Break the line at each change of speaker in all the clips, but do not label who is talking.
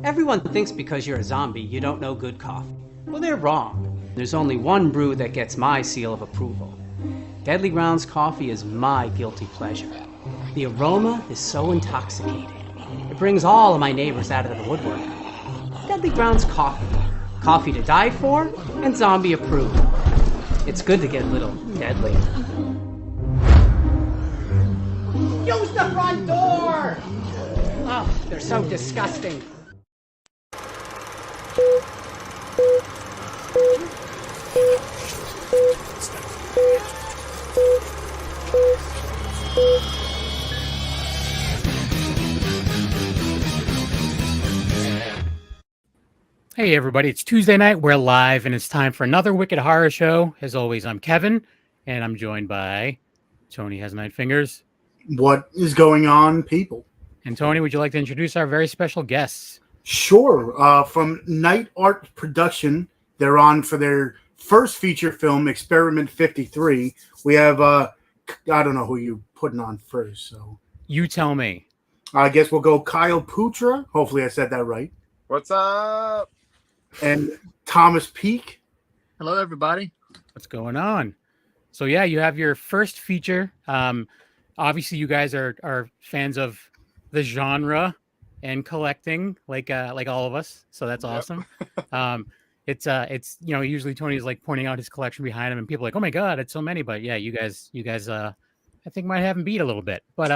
Everyone thinks because you're a zombie, you don't know good coffee. Well, they're wrong. There's only one brew that gets my seal of approval. Deadly Grounds coffee is my guilty pleasure. The aroma is so intoxicating. It brings all of my neighbors out of the woodwork. Deadly Grounds coffee. Coffee to die for and zombie approved. It's good to get a little deadly. Use the front door! Oh, they're so disgusting.
Hey everybody, it's Tuesday night, we're live, and it's time for another Wicked Horror Show. As always, I'm Kevin, and I'm joined by Tony Has Nine Fingers.
What is going on, people?
And Tony, would you like to introduce our very special guests?
Sure. From Night Art Production, they're on for their first feature film, Experiment 53. We have, I don't know who you're putting on first, so.
You tell me.
I guess we'll go Kyle Putra. Hopefully I said that right.
What's up?
And Thomas Peake.
Hello, everybody.
What's going on? So yeah, you have your first feature. Obviously, you guys are fans of the genre and collecting, like all of us. So that's awesome. It's usually Tony's like pointing out his collection behind him, and people are like, oh my god, it's so many. But yeah, you guys, I think might have him beat a little bit. But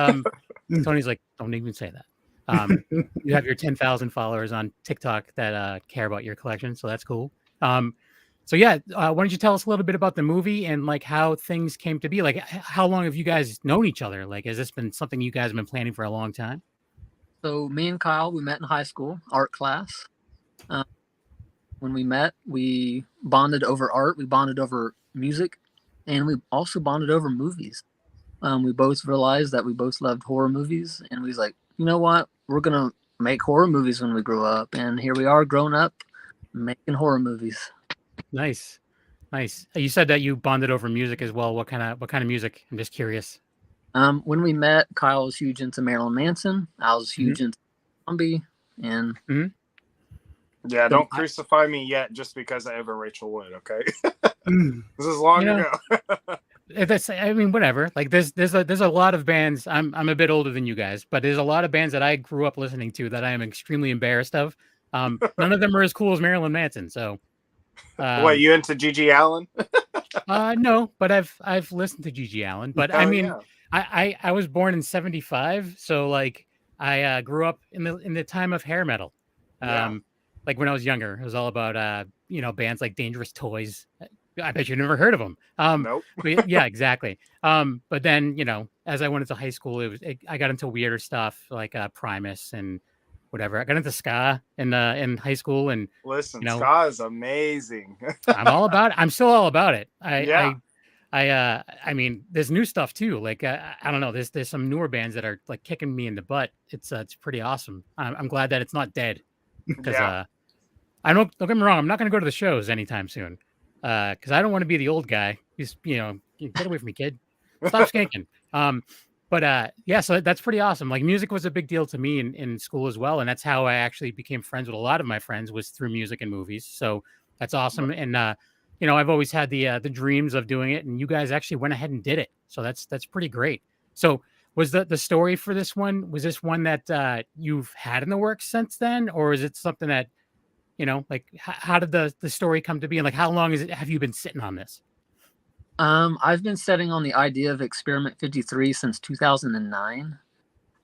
Tony's like, don't even say that. You have your 10,000 followers on TikTok that care about your collection, so that's cool. So yeah, why don't you tell us a little bit about the movie and like how things came to be? Like, how long have you guys known each other? Like, has this been something you guys have been planning for a long time?
So me and Kyle, we met in high school, art class. When we met, we bonded over art, we bonded over music, and we also bonded over movies. We both realized that we both loved horror movies, and we was like, you know what? We're going to make horror movies when we grow up. And here we are grown up making horror movies.
Nice. You said that you bonded over music as well. What kind of music? I'm just curious.
When we met, Kyle was huge into Marilyn Manson. I was huge into zombie. And
yeah, don't crucify me yet just because I have a Rachel Wood, okay? This is long ago.
Whatever. Like there's a lot of bands. I'm a bit older than you guys, but there's a lot of bands that I grew up listening to that I am extremely embarrassed of. None of them are as cool as Marilyn Manson. So,
what, you into Gigi Allen?
No, but I've listened to Gigi Allen. But I was born in '75, so like I grew up in the time of hair metal. Like when I was younger, it was all about bands like Dangerous Toys. I bet you never heard of them.
Nope.
Yeah, exactly. But then, as I went into high school, I got into weirder stuff like Primus and whatever. I got into ska in high school, and
listen, ska is amazing.
I'm still all about it. I mean, there's new stuff too. Like I don't know, there's some newer bands that are like kicking me in the butt. It's pretty awesome. I'm glad that it's not dead because don't get me wrong, I'm not going to go to the shows anytime soon. Because I don't want to be the old guy. Just get away from me, kid. Stop skanking. So that's pretty awesome. Like music was a big deal to me in school as well, and that's how I actually became friends with a lot of my friends was through music and movies. So that's awesome. And I've always had the dreams of doing it, and you guys actually went ahead and did it. So that's pretty great. So was the story for this one? Was this one that you've had in the works since then, or is it something that like how did the story come to be, and like how long have you been sitting on this?
I've been sitting on the idea of Experiment 53 since 2009.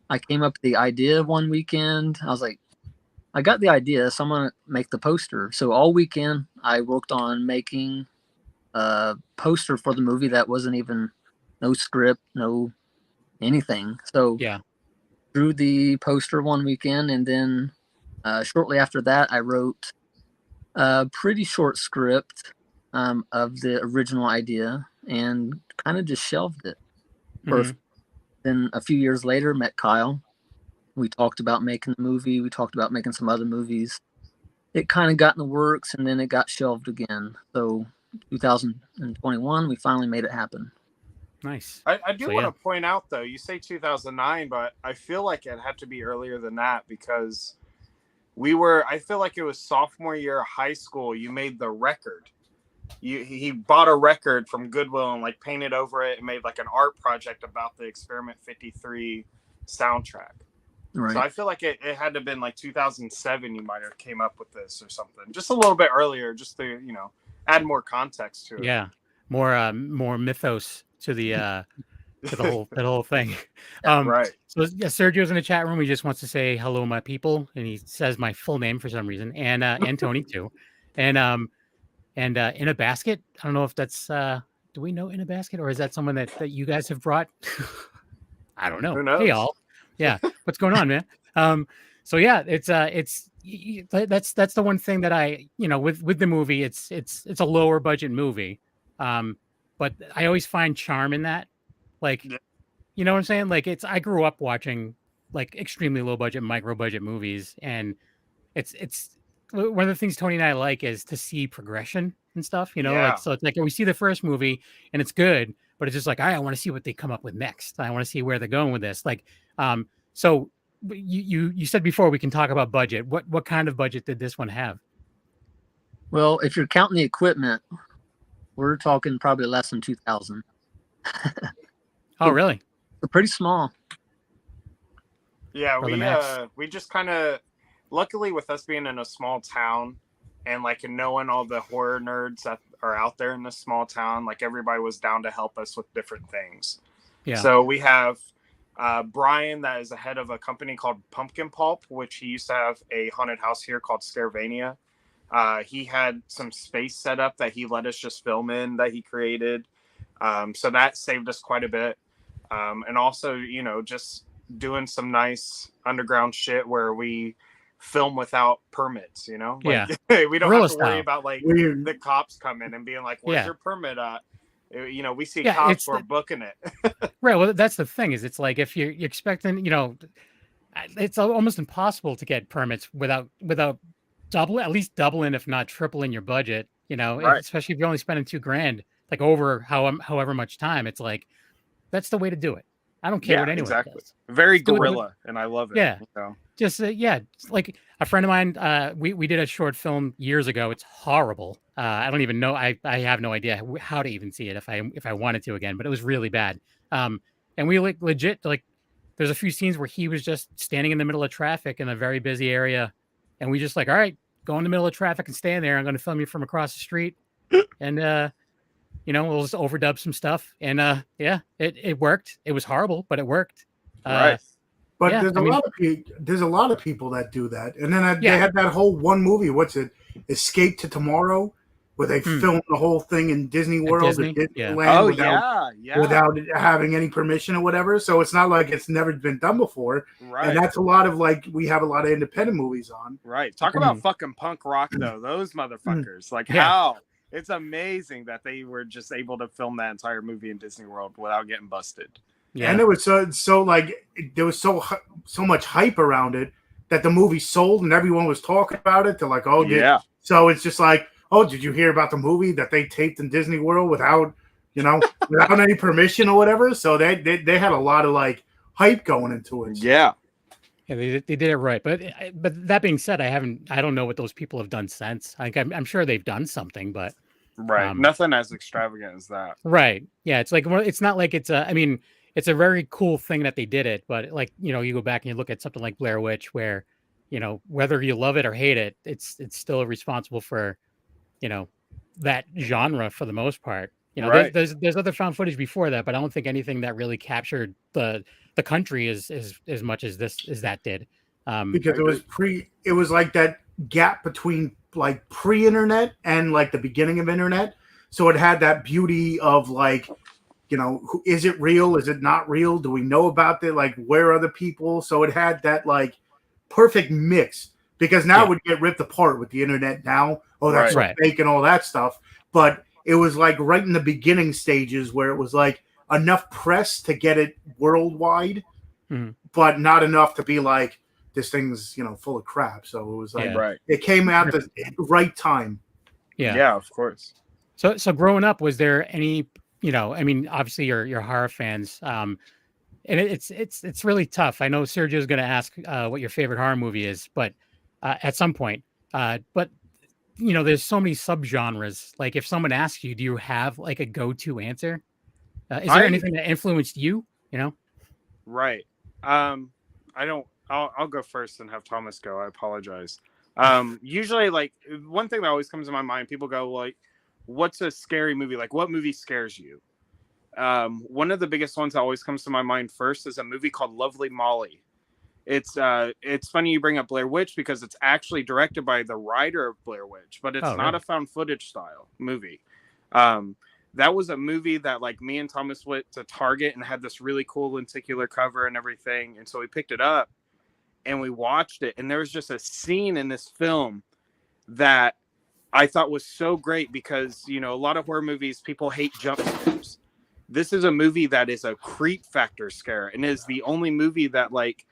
I came up with the idea one weekend. I was like, I got the idea, so I'm gonna make the poster. So all weekend I worked on making a poster for the movie that wasn't even no script, no anything. So drew the poster one weekend, and then shortly after that, I wrote a pretty short script of the original idea and kind of just shelved it. Then a few years later, met Kyle. We talked about making the movie. We talked about making some other movies. It kind of got in the works, and then it got shelved again. So 2021, we finally made it happen.
Nice.
I do want to point out, though, you say 2009, but I feel like it had to be earlier than that because I feel like it was sophomore year of high school. You made the record. He bought a record from Goodwill and like painted over it and made like an art project about the Experiment 53 soundtrack.
Right.
So I feel like it had to have been like 2007. You might have came up with this or something, just a little bit earlier, just to add more context to it.
Yeah, more mythos to the whole thing.
Right.
So yeah, Sergio's in the chat room. He just wants to say hello, my people, and he says my full name for some reason, and Tony too, and in a basket. I don't know if that's do we know In a Basket, or is that someone that you guys have brought? I don't know.
Who knows?
Hey y'all, yeah, what's going on, man? So yeah, it's that's the one thing that I with the movie, it's a lower budget movie, but I always find charm in that, like, you know what I'm saying? Like I grew up watching like extremely low budget, micro budget movies, and it's one of the things Tony and I like is to see progression and stuff, like, so it's like we see the first movie and it's good, but it's just like, I want to see what they come up with next. I want to see where they're going with this. Like, so you said before we can talk about budget. What kind of budget did this one have?
Well, if you're counting the equipment, we're talking probably less than 2,000.
Oh, really?
They're pretty small.
Yeah, we just kind of, luckily with us being in a small town and like knowing all the horror nerds that are out there in this small town, like everybody was down to help us with different things. Yeah. So we have Brian, that is the head of a company called Pumpkin Pulp, which he used to have a haunted house here called Scarevania. He had some space set up that he let us just film in that he created. So that saved us quite a bit. And also, just doing some nice underground shit where we film without permits, we don't have to worry about like the cops coming and being like, where's your permit at? We see cops who are booking it.
Right. Well, that's the thing is, it's like if you're expecting, it's almost impossible to get permits without at least doubling, if not tripling your budget, right. Especially if you're only spending $2,000, like over however much time. It's like, that's the way to do it. I don't care what anyone does.
Very guerrilla, and I love it.
Yeah. Just like a friend of mine, we did a short film years ago. It's horrible. I don't even know. I have no idea how to even see it if I wanted to again, but it was really bad. And we legit, like, there's a few scenes where he was just standing in the middle of traffic in a very busy area, and we just like, all right, go in the middle of traffic and stand there. I'm going to film you from across the street, and we'll just overdub some stuff, and it worked. It was horrible, but it worked.
Right.
But there's a lot of people that do that, and then they had that whole one movie. What's it? Escape to Tomorrow, where they filmed the whole thing in Disney World, without having any permission or whatever. So it's not like it's never been done before. Right. And that's a lot of we have a lot of independent movies on.
Right. Talk about fucking punk rock though. Those motherfuckers. Like how it's amazing that they were just able to film that entire movie in Disney World without getting busted.
Yeah. And it was so there was so much hype around it that the movie sold and everyone was talking about it. They're like, oh yeah. So it's just like, oh, did you hear about the movie that they taped in Disney World without without any permission or whatever? So they had a lot of hype going into it.
Yeah.
Yeah, they did it right. But that being said, I don't know what those people have done since. Like I'm sure they've done something, but
right, nothing as extravagant as that.
Right. Yeah, it's like, it's not like it's it's a very cool thing that they did it, but you go back and you look at something like Blair Witch, where whether you love it or hate it, it's still responsible for that genre for the most part.
Right.
There's other found footage before that, but I don't think anything that really captured the country as much as that did.
Because it was like that gap between like pre-internet and like the beginning of internet, so it had that beauty of is it real? Is it not real? Do we know about it? Like, where are the people? So it had that perfect mix, because now it would get ripped apart with the internet now. Oh, that's fake and all that stuff. But it was right in the beginning stages where it was enough press to get it worldwide, but not enough to be this thing's, full of crap. So it was it came out the right time.
Yeah.
Yeah, of course.
So growing up, was there any, obviously you're horror fans, and it's really tough. I know Sergio's going to ask what your favorite horror movie is, but at some point. But there's so many subgenres. Like if someone asks you, do you have like a go-to answer? Is there anything that influenced you?
Right. I don't. I'll go first and have Thomas go. I apologize. Usually, like one thing that always comes to my mind, people go like, "What's a scary movie? Like, what movie scares you?" One of the biggest ones that always comes to my mind first is a movie called Lovely Molly. It's funny you bring up Blair Witch because it's actually directed by the writer of Blair Witch, but it's not a found footage style movie. That was a movie that like me and Thomas went to Target and had this really cool lenticular cover and everything. And so we picked it up and we watched it. And there was just a scene in this film that I thought was so great because, a lot of horror movies, people hate jump scares. This is a movie that is a creep factor scare and is the only movie that like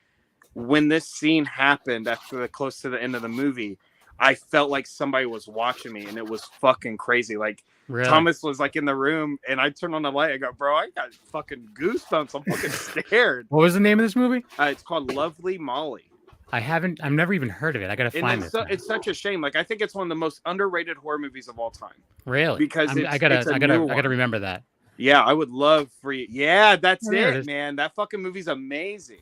when this scene happened after close to the end of the movie, I felt like somebody was watching me and it was fucking crazy. Like really? Thomas was like in the room and I turned on the light. I go, bro, I got fucking goosebumps. I'm fucking scared.
What was the name of this movie?
It's called Lovely Molly.
I've never even heard of it. I got to find it.
It's such a shame. Like, I think it's one of the most underrated horror movies of all time.
Really?
Because
I gotta remember that.
Yeah. I would love for you. Yeah, that's it, man. That fucking movie's amazing.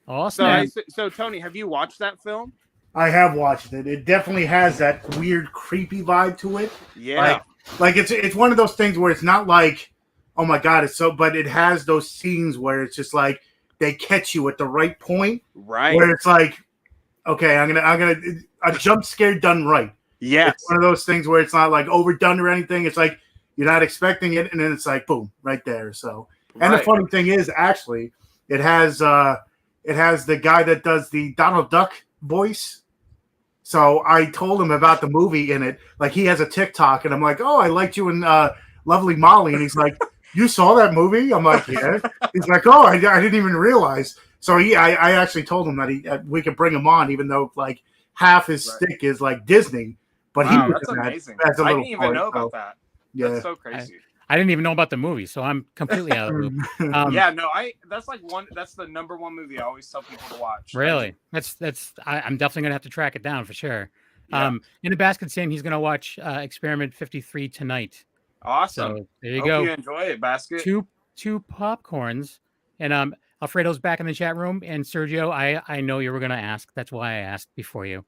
Awesome.
So Tony, have you watched that film?
I have watched it. It definitely has that weird, creepy vibe to it.
Yeah.
Like it's one of those things where it's not like, oh my God, it's so, but it has those scenes where it's just like they catch you at the right point.
Right.
Where it's like, okay, I'm gonna a jump scare done right.
Yeah.
It's one of those things where it's not like overdone or anything. It's like you're not expecting it, and then it's like boom, right there. So, and the funny thing is, actually, it has the guy that does the Donald Duck voice. So I told him about the movie in it. Like he has a TikTok, and I'm like, "Oh, I liked you in Lovely Molly," and he's like, "You saw that movie?" I'm like, "Yeah." He's like, "Oh, I didn't even realize." So I actually told him that we could bring him on, even though like half his stick is like Disney. But
that's amazing. I didn't even know about that. Yeah. That's so crazy.
I didn't even know about the movie, so I'm completely out of the loop.
That's the number one movie I always tell people to watch.
Really? I'm definitely gonna have to track it down for sure. Yeah. In the basket saying he's gonna watch Experiment 53 tonight.
Awesome.
So there you go.
Hope you enjoy it, Basket.
Two popcorns. And Alfredo's back in the chat room. And Sergio, I know you were gonna ask. That's why I asked before you.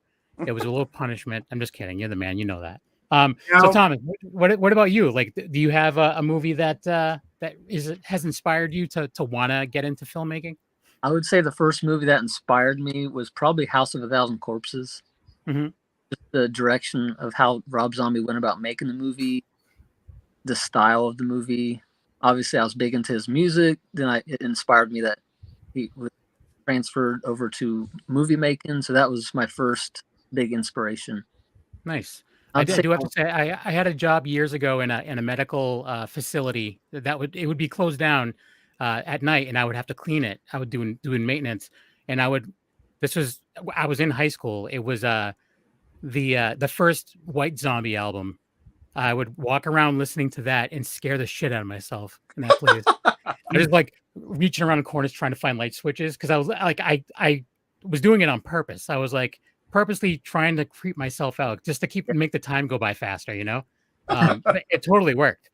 It was a little punishment. I'm just kidding. You're the man, you know that. So Thomas, what about you? Like, do you have a movie that has inspired you to want to get into filmmaking?
I would say the first movie that inspired me was probably House of a Thousand Corpses.
Mm-hmm.
Just the direction of how Rob Zombie went about making the movie, the style of the movie. Obviously, I was big into his music. Then it inspired me that he was transferred over to movie making. So that was my first big inspiration.
Nice. I do have to say, I had a job years ago in a medical facility it would be closed down at night, and I would have to clean it. I would doing maintenance, and I was in high school. It was the first White Zombie album. I would walk around listening to that and scare the shit out of myself in that place. I was like reaching around corners trying to find light switches because I was like I was doing it on purpose. I was like purposely trying to creep myself out just to make the time go by faster, but it totally worked.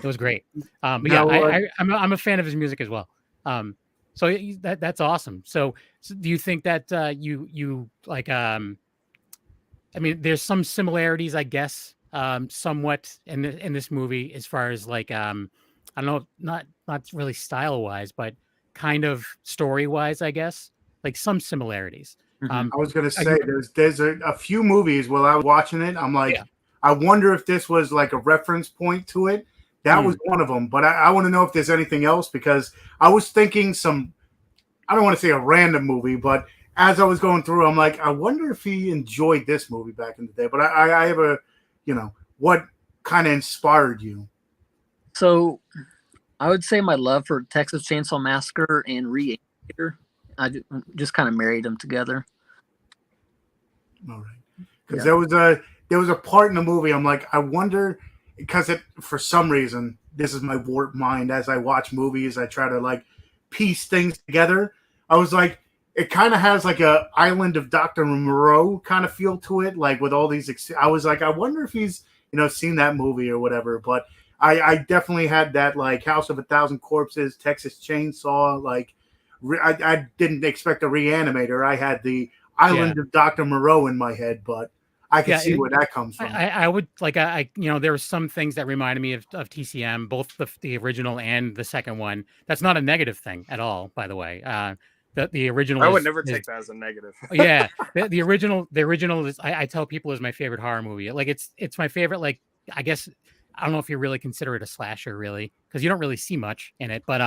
It was great. But yeah, I'm a fan of his music as well. So that's awesome. So do you think that you like I mean, there's some similarities, I guess, somewhat in this movie as far as like I don't know, not really style wise, but kind of story wise, I guess, like some similarities.
I was going to say there's a few movies while I was watching it. I'm like, I wonder if this was like a reference point to it. That was one of them. But I want to know if there's anything else because I was thinking I don't want to say a random movie, but as I was going through, I'm like, I wonder if he enjoyed this movie back in the day. But I have what kind of inspired you? So
I would say my love for Texas Chainsaw Massacre and Reanimator. I just kind of married them together.
All right, because there was a part in the movie I'm like, I wonder, because for some reason this is my warped mind as I watch movies, I try to like piece things together. I was like, it kind of has like a Island of Dr. Moreau kind of feel to it, like with all these. I was like, I wonder if he's seen that movie or whatever. But I definitely had that like House of a Thousand Corpses, Texas Chainsaw. Like I didn't expect a Reanimator. I had the Island of Dr. Moreau in my head, but I can see where that comes from.
I would like there were some things that reminded me of TCM, both the original and the second one. That's not a negative thing at all, by the way. The original.
I would never take that as a negative.
Yeah, the original is. I tell people is my favorite horror movie. Like it's my favorite. Like I guess I don't know if you really consider it a slasher, really, because you don't really see much in it. But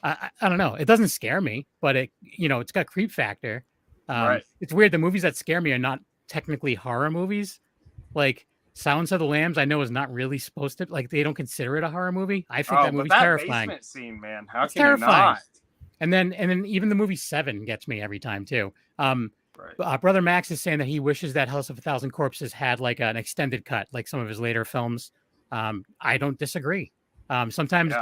I don't know. It doesn't scare me, but it's got creep factor.
Right.
It's weird. The movies that scare me are not technically horror movies. Like Silence of the Lambs, I know is not really supposed to. Like they don't consider it a horror movie. I think that movie's terrifying.
Basement scene, man. How
it's
can
terrifying.
you not?
And then even the movie Seven gets me every time too.
Right.
Brother Max is saying that he wishes that House of a Thousand Corpses had like an extended cut, like some of his later films. I don't disagree. Sometimes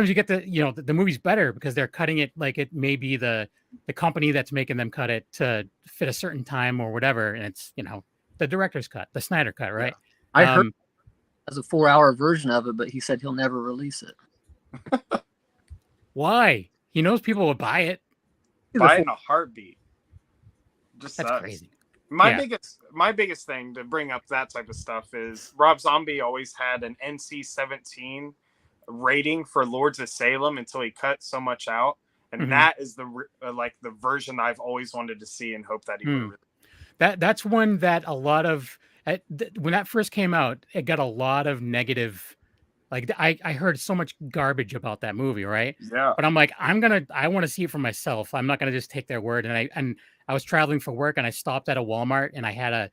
you get the movie's better because they're cutting it like it may be the company that's making them cut it to fit a certain time or whatever, and it's the director's cut, the Snyder cut, right?
I heard as a 4-hour version of it, but he said he'll never release it.
Why? He knows people would buy it.
Buy it in a heartbeat. That's
crazy.
My biggest thing to bring up that type of stuff is Rob Zombie always had an NC-17 rating for Lords of Salem until he cut so much out, and that is the version I've always wanted to see and hope that he would.
That's one that a lot of when that first came out, it got a lot of negative. Like I heard so much garbage about that movie, right?
Yeah.
But I'm like, I want to see it for myself. I'm not gonna just take their word. And I was traveling for work and I stopped at a Walmart and I had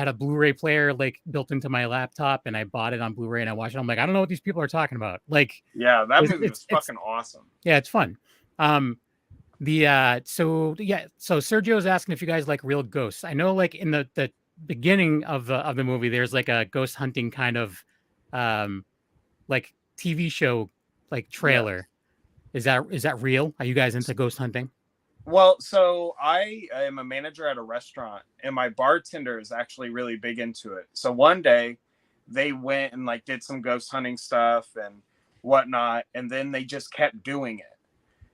a Blu-ray player like built into my laptop and I bought it on Blu-ray and I watched it. I'm like, I don't know what these people are talking about. Like,
yeah, that movie was fucking awesome.
Yeah, it's fun. So Sergio's asking if you guys like real ghosts. I know like in the beginning of the movie, there's like a ghost hunting kind of like TV show like trailer. Yeah. Is that real? Are you guys into ghost hunting?
Well, so I am a manager at a restaurant and my bartender is actually really big into it. So one day they went and like did some ghost hunting stuff and whatnot, and then they just kept doing it.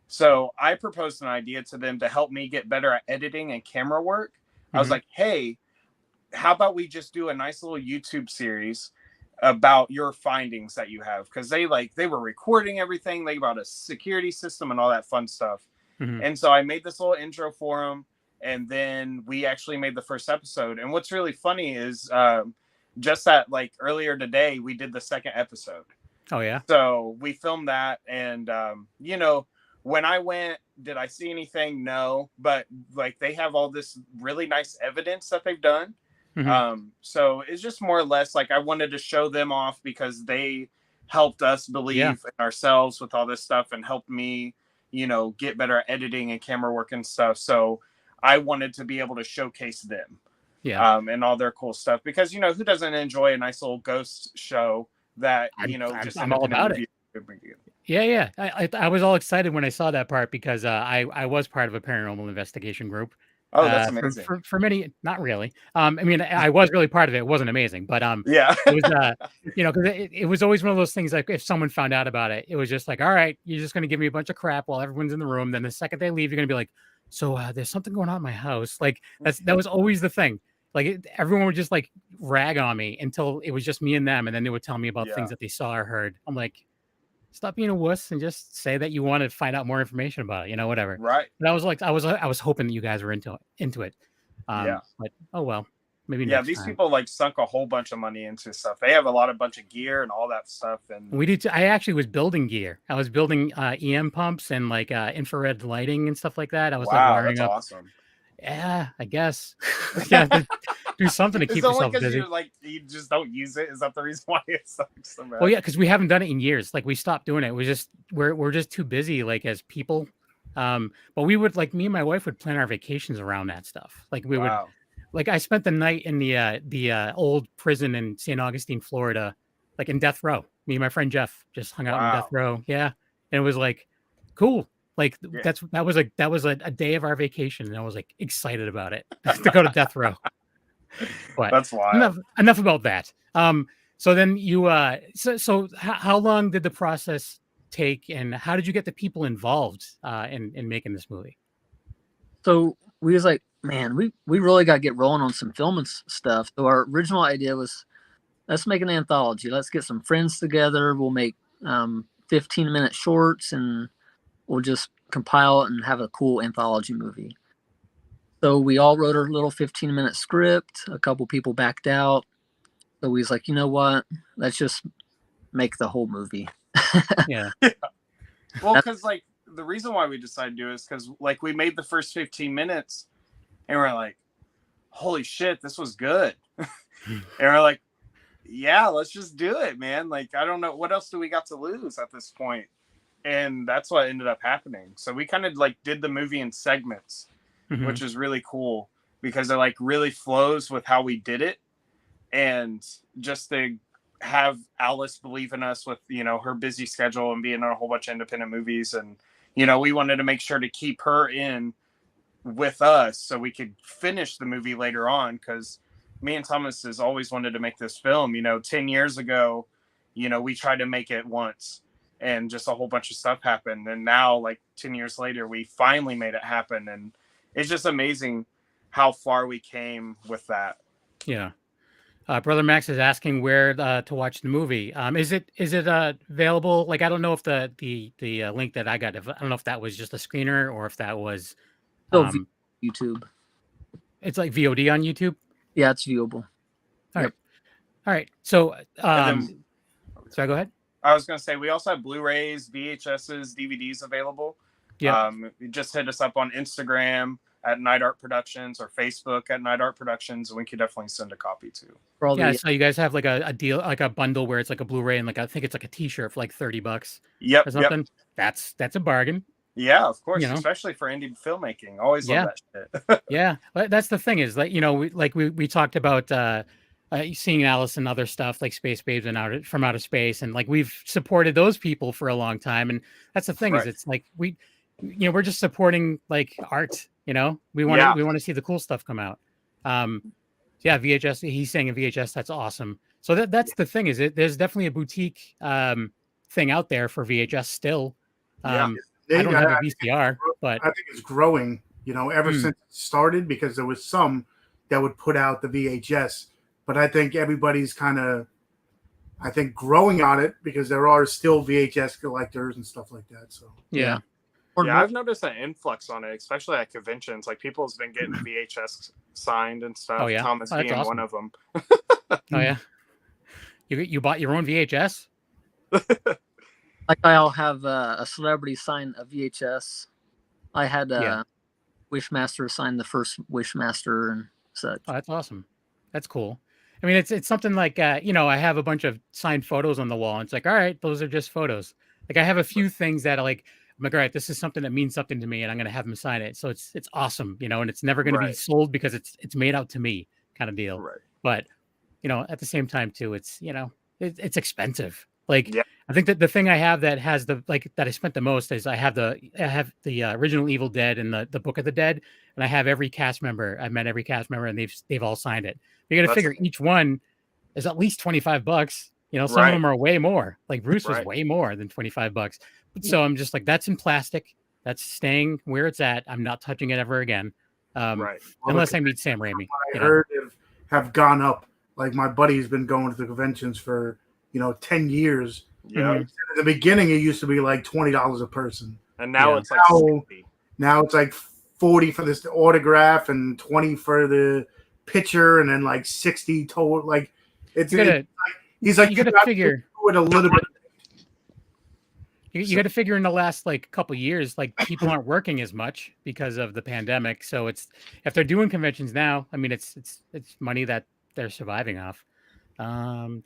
So I proposed an idea to them to help me get better at editing and camera work. I was like, hey, how about we just do a nice little YouTube series about your findings that you have? Because they were recording everything. They about a security system and all that fun stuff. And so I made this little intro for them, and then we actually made the first episode. And what's really funny is just that like earlier today we did the second episode.
Oh yeah.
So we filmed that, and when I went, did I see anything? No, but like they have all this really nice evidence that they've done. So it's just more or less like I wanted to show them off because they helped us believe in ourselves with all this stuff and helped me, get better at editing and camera work and stuff. So I wanted to be able to showcase them, and all their cool stuff because, who doesn't enjoy a nice little ghost show that,
I'm all about it. Yeah. I was all excited when I saw that part because I was part of a paranormal investigation group.
Oh, that's amazing.
For many, not really. I mean, I was really part of it. It wasn't amazing, but
yeah,
it was because it was always one of those things. Like if someone found out about it, it was just like, all right, you're just going to give me a bunch of crap while everyone's in the room. Then the second they leave, you're going to be like, so there's something going on in my house. Like that was always the thing. Like everyone would just like rag on me until it was just me and them, and then they would tell me about things that they saw or heard. I'm like, stop being a wuss and just say that you want to find out more information about it, whatever.
Right.
But I was like, I was hoping that you guys were into it. But oh well, maybe.
Yeah, these people like sunk a whole bunch of money into stuff. They have a bunch of gear and all that stuff. And
we did. I actually was building gear. I was building EM pumps and like infrared lighting and stuff like that. I was like wiring up. Awesome. Yeah, I guess. Do something to keep yourself busy.
You just don't use it. Is that the reason why it sucks so bad?
Well, yeah, because we haven't done it in years. Like we stopped doing it. We're just too busy, like as people. But we would me and my wife would plan our vacations around that stuff. Like we would, like I spent the night in the old prison in St. Augustine, Florida, like in death row. Me and my friend Jeff just hung out in death row. Yeah, and it was like cool. Like that was a day of our vacation, and I was like excited about it to go to death row. But
that's wild.
Enough about that. So then you so how long did the process take, and how did you get the people involved in making this movie?
So we was like, man, we really got to get rolling on some film and stuff. So our original idea was, let's make an anthology. Let's get some friends together. We'll make 15-minute shorts, and we'll just compile it and have a cool anthology movie. So we all wrote our little 15-minute script. A couple people backed out. So we was like, you know what? Let's just make the whole movie.
Yeah.
Well, because like the reason why we decided to do it is because like we made the first 15 minutes and we're like, holy shit, this was good. And we're like, yeah, let's just do it, man. Like, I don't know, what else do we got to lose at this point? And that's what ended up happening. So we kind of like did the movie in segments, which is really cool because it like really flows with how we did it. And just to have Alice believe in us with, you know, her busy schedule and being in a whole bunch of independent movies. And, you know, we wanted to make sure to keep her in with us so we could finish the movie later on. Cause me and Thomas has always wanted to make this film, you know, 10 years ago, you know, we tried to make it once and just a whole bunch of stuff happened. And now like 10 years later, we finally made it happen. And it's just amazing how far we came with that.
Yeah. Brother Max is asking where to watch the movie. Is it available? Like, I don't know if the link that I got, I don't know if that was just a screener or if that was
YouTube.
It's like VOD on YouTube.
Yeah, it's viewable.
All right. So, sorry, go ahead.
I was going to say, we also have Blu-rays, VHSs, DVDs available.
Yeah.
You just hit us up on Instagram at Night Art Productions or Facebook at Night Art Productions, and we could definitely send a copy too.
Yeah, so you guys have like a deal, like a bundle where it's like a Blu-ray and like I think it's like a T-shirt for like $30.
Yep.
Or something.
Yep.
That's a bargain.
Yeah, of course,
you know?
Especially for indie filmmaking. Always love that shit.
Yeah, that's the thing is like, you know, we talked about seeing Alice and other stuff like Space Babes and from Outer Space, and like we've supported those people for a long time, and that's the thing is it's like we're just supporting like art. You know, we want to see the cool stuff come out. Yeah, VHS. He's saying a VHS. That's awesome. So that's the thing is there's definitely a boutique thing out there for VHS still. I don't have a VCR, but
I think it's growing. You know, ever since it started, because there was some that would put out the VHS, but I think everybody's kind of, growing on it because there are still VHS collectors and stuff like that. So
yeah.
Yeah, I've noticed an influx on it, especially at conventions. Like people's been getting VHS signed and stuff.
Oh yeah,
Thomas being awesome. One of them.
Oh yeah, you bought your own VHS?
Like I'll have a celebrity sign a VHS. I had Wishmaster sign the first Wishmaster and such.
Oh, that's awesome. That's cool. I mean, it's something like you know, I have a bunch of signed photos on the wall. And it's like, all right, those are just photos. Like I have a few things that are like. I'm like, all right, this is something that means something to me, and I'm going to have him sign it. So it's awesome, you know, and it's never going to be sold because it's made out to me kind of deal. Right. But, you know, at the same time too, it's, you know, it's expensive. Like, I think that the thing I have that has that I spent the most is I have the original Evil Dead and the Book of the Dead, and I have every cast member. I've met every cast member, and they've all signed it. You got to figure each one is at least $25. You know, some of them are way more. Like Bruce was way more than $25. So I'm just like, that's in plastic. That's staying where it's at. I'm not touching it ever again. Unless I meet Sam Raimi.
I heard have gone up. Like my buddy's been going to the conventions for 10 years.
Yeah.
In the beginning, it used to be like $20 a person,
and now it's like
now it's like $40 for this autograph and $20 for the picture, and then like $60 total. Like he's like,
you got to figure
it a little bit.
You got to figure in the last like couple years, like people aren't working as much because of the pandemic. So it's if they're doing conventions now, I mean, it's money that they're surviving off. Well,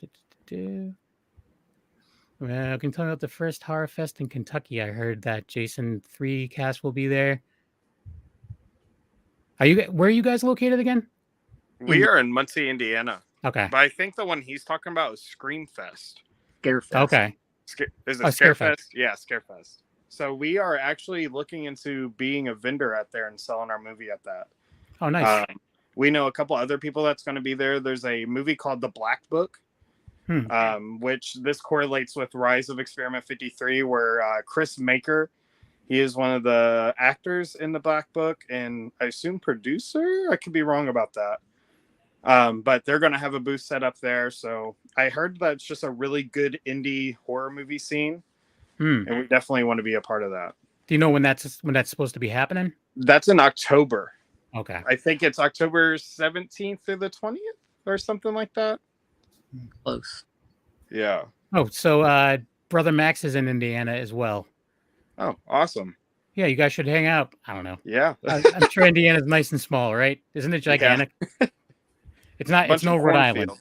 I can tell you about the first Horror Fest in Kentucky. I heard that Jason 3 cast will be there. Where are you guys located again?
We are in Muncie, Indiana.
Okay.
But I think the one he's talking about is Screamfest.
Scarefest.
Okay.
Is it Scarefest? Yeah, Scarefest. So we are actually looking into being a vendor out there and selling our movie at that.
Oh, nice.
We know a couple other people that's going to be there. There's a movie called The Black Book, which this correlates with Rise of Experiment 53, where Chris Maker, he is one of the actors in The Black Book, and I assume producer. I could be wrong about that. But they're going to have a booth set up there. So I heard that it's just a really good indie horror movie scene. And we definitely want to be a part of that.
Do you know when that's supposed to be happening?
That's in October.
Okay.
I think it's October 17th through the 20th or something like that.
Close.
Yeah.
Oh, so Brother Max is in Indiana as well.
Oh, awesome.
Yeah, you guys should hang out. I don't know.
Yeah.
I'm sure Indiana's nice and small, right? Isn't it gigantic? Yeah. It's not. It's no Rhode Island.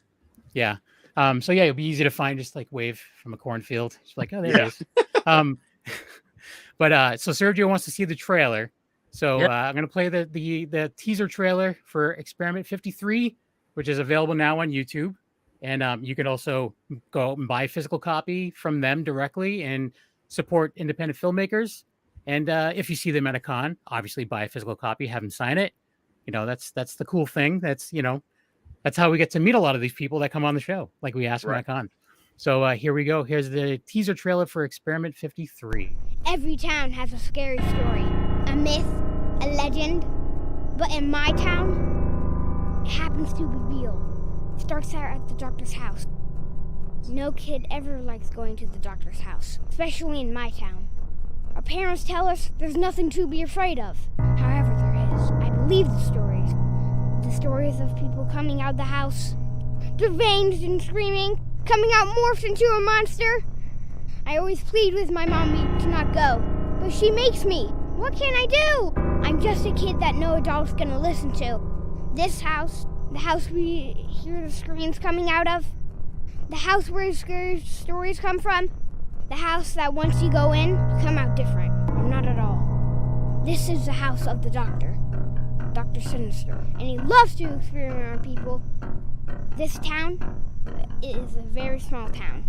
Yeah. So yeah, it'll be easy to find. Just like wave from a cornfield. It's like, oh, there it is. But so Sergio wants to see the trailer. So I'm gonna play the teaser trailer for Experiment 53, which is available now on YouTube. And you can also go out and buy a physical copy from them directly and support independent filmmakers. And if you see them at a con, obviously buy a physical copy, have them sign it. You know, that's the cool thing. That's how we get to meet a lot of these people that come on the show, like we asked from a con. So here we go. Here's the teaser trailer for Experiment 53.
Every town has a scary story, a myth, a legend. But in my town, it happens to be real. It starts out at the doctor's house. No kid ever likes going to the doctor's house, especially in my town. Our parents tell us there's nothing to be afraid of. However, there is. I believe the stories. The stories of people coming out of the house, deranged and screaming, coming out morphed into a monster. I always plead with my mommy to not go, but she makes me. What can I do? I'm just a kid that no adult's gonna listen to. This house, the house we hear the screams coming out of, the house where scary stories come from, the house that once you go in, you come out different, or not at all. This is the house of the doctor, Dr. Sinister, and he loves to experiment on people. This town is a very small town.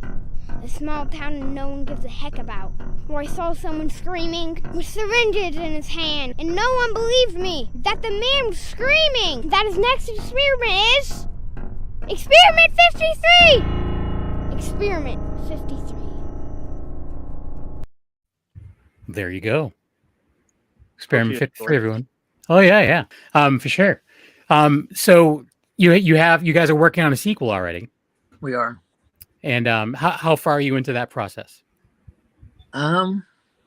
A small town no one gives a heck about. Where I saw someone screaming with syringes in his hand, and no one believed me that the man was screaming. That his next experiment is Experiment 53! Experiment 53.
There you go. Experiment 53, everyone. Oh yeah. For sure. So you guys are working on a sequel already.
We are.
And how far are you into that process?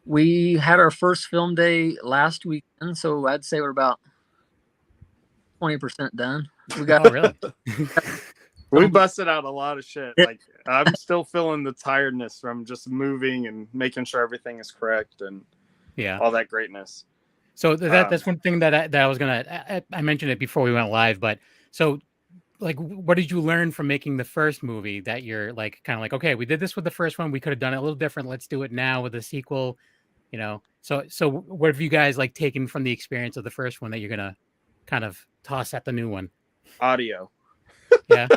We had our first film day last weekend, so I'd say we're about 20% done. We got
really?
We busted out a lot of shit. Like I'm still feeling the tiredness from just moving and making sure everything is correct and all that greatness.
So that's one thing that I was gonna. I mentioned it before we went live, but so like, what did you learn from making the first movie that you're like kind of like, okay, we did this with the first one, we could have done it a little different. Let's do it now with the sequel. You know, so what have you guys like taken from the experience of the first one that you're gonna kind of toss at the new one?
Audio.
Yeah.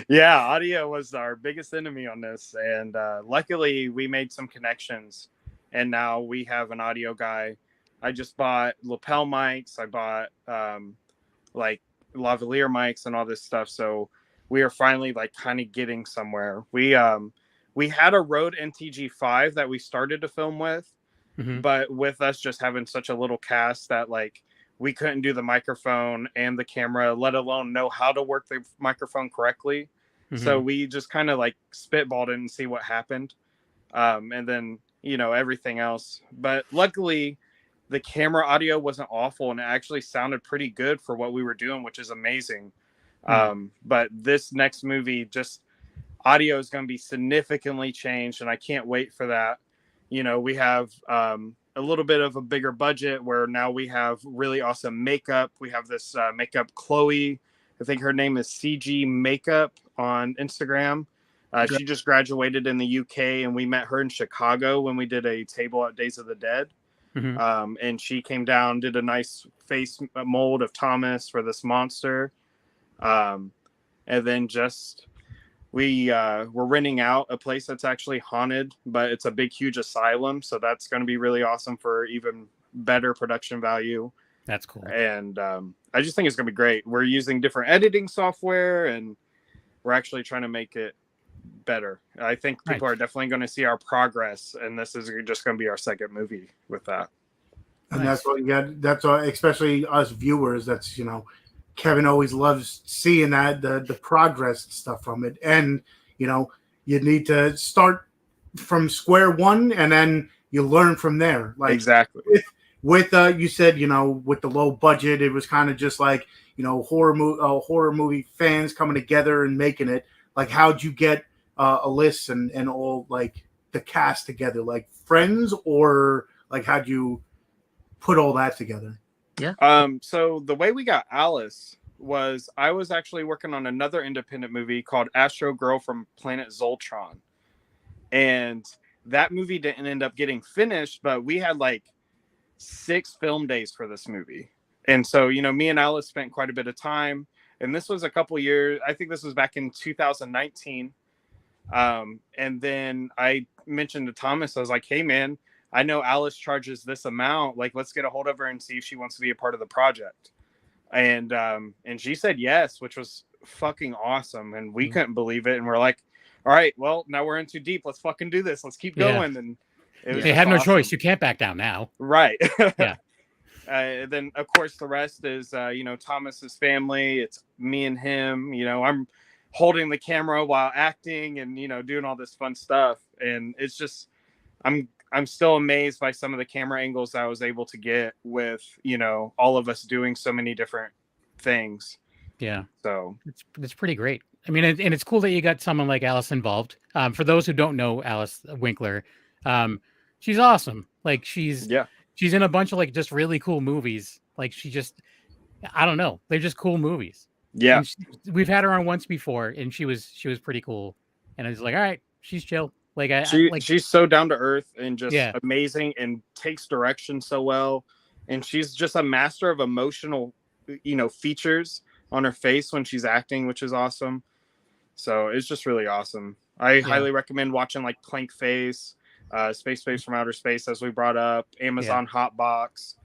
Yeah, audio was our biggest enemy on this, and luckily we made some connections, and now we have an audio guy. I just bought lapel mics. I bought like lavalier mics and all this stuff. So we are finally like kind of getting somewhere. We had a Rode NTG5 that we started to film with, but with us just having such a little cast that like we couldn't do the microphone and the camera, let alone know how to work the microphone correctly. So we just kind of like spitballed it and see what happened. And then, everything else. But luckily the camera audio wasn't awful and it actually sounded pretty good for what we were doing, which is amazing. But this next movie, just audio is going to be significantly changed, and I can't wait for that. We have a little bit of a bigger budget where now we have really awesome makeup. We have this makeup Chloe. I think her name is CG Makeup on Instagram. She just graduated in the UK, and we met her in Chicago when we did a table at Days of the Dead. And she came down, did a nice face mold of Thomas for this monster. And then just we're renting out a place that's actually haunted, but it's a big, huge asylum. So that's going to be really awesome for even better production value.
That's cool.
And I just think it's going to be great. We're using different editing software, and we're actually trying to make it better. I think people are definitely going to see our progress, and this is just going to be our second movie with that.
And that's what you got. That's what, especially us viewers. That's, you know, Kevin always loves seeing that the progress stuff from it. And, you know, you need to start from square one, and then you learn from there. Like
exactly.
With you said, you know, with the low budget, it was kind of just like, you know, horror movie fans coming together and making it. Like, how'd you get Alyssa and all, like, the cast together? Like, friends, or like, how'd you put all that together?
Yeah.
So the way we got Alice was I was actually working on another independent movie called Astro Girl from Planet Zoltron. And that movie didn't end up getting finished, but we had like 6 film days for this movie. And so, you know, me and Alice spent quite a bit of time, and this was a couple years. I think this was back in 2019. And then I mentioned to Thomas, I was like, hey man, I know Alice charges this amount. Like, let's get a hold of her and see if she wants to be a part of the project. And she said yes, which was fucking awesome. And we couldn't believe it. And we're like, all right, well, now we're in too deep. Let's fucking do this. Let's keep going. And
they have no choice. You can't back down now.
Right.
Yeah.
Then of course the rest is, you know, Thomas's family. It's me and him. You know, I'm holding the camera while acting and, you know, doing all this fun stuff. And it's just, I'm still amazed by some of the camera angles I was able to get with, you know, all of us doing so many different things.
Yeah.
So
it's pretty great. I mean, and it's cool that you got someone like Alice involved. For those who don't know Alice Winkler, she's awesome. Like she's in a bunch of like just really cool movies. Like I don't know. They're just cool movies.
Yeah.
We've had her on once before, and she was pretty cool. And I was like, all right, she's chill. Like
she's so down to earth and just amazing, and takes direction so well. And she's just a master of emotional, you know, features on her face when she's acting, which is awesome. So it's just really awesome. I highly recommend watching like Plank Face, Space from Outer Space, as we brought up, Amazon Hotbox,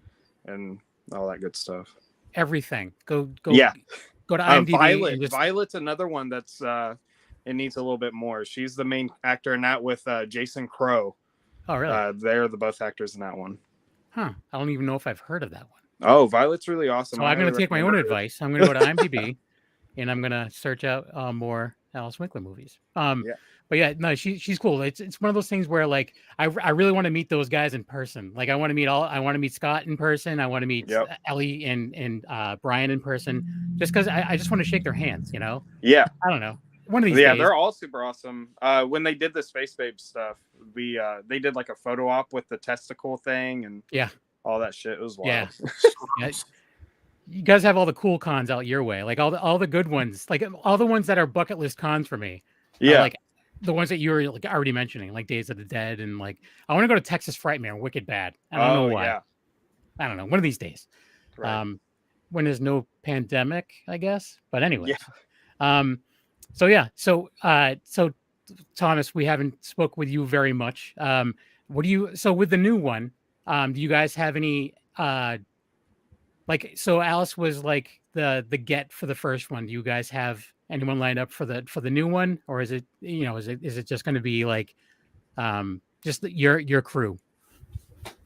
and all that good stuff.
Everything. Go to IMDb.
Violet's another one that's it needs a little bit more. She's the main actor in that with Jason Crow.
Oh, really?
They're the both actors in that one.
Huh. I don't even know if I've heard of that one.
Oh, Violet's really awesome.
So I'm going to take my own advice. I'm going to go to IMDb and I'm going to search out more Alice Winkler movies. But yeah, no, she's cool. It's one of those things where like I really want to meet those guys in person. Like I want to meet Scott in person. I want to meet Ellie and Brian in person, just because I just want to shake their hands. You know? Yeah. I don't know. One of these days.
They're all super awesome. When they did the Space Babe stuff, they did like a photo op with the testicle thing and all that shit. It was wild.
Yeah. You guys have all the cool cons out your way, like all the good ones, like all the ones that are bucket list cons for me. Like the ones that you were like already mentioning, like Days of the Dead, and like I want to go to Texas Frightmare, Wicked Bad. I don't know why. I don't know. One of these days, when there's no pandemic, I guess. But anyway, So Thomas, we haven't spoke with you very much. So with the new one, do you guys have any so Alice was like the get for the first one. Do you guys have anyone lined up for the new one, or is it is it just going to be like just your crew?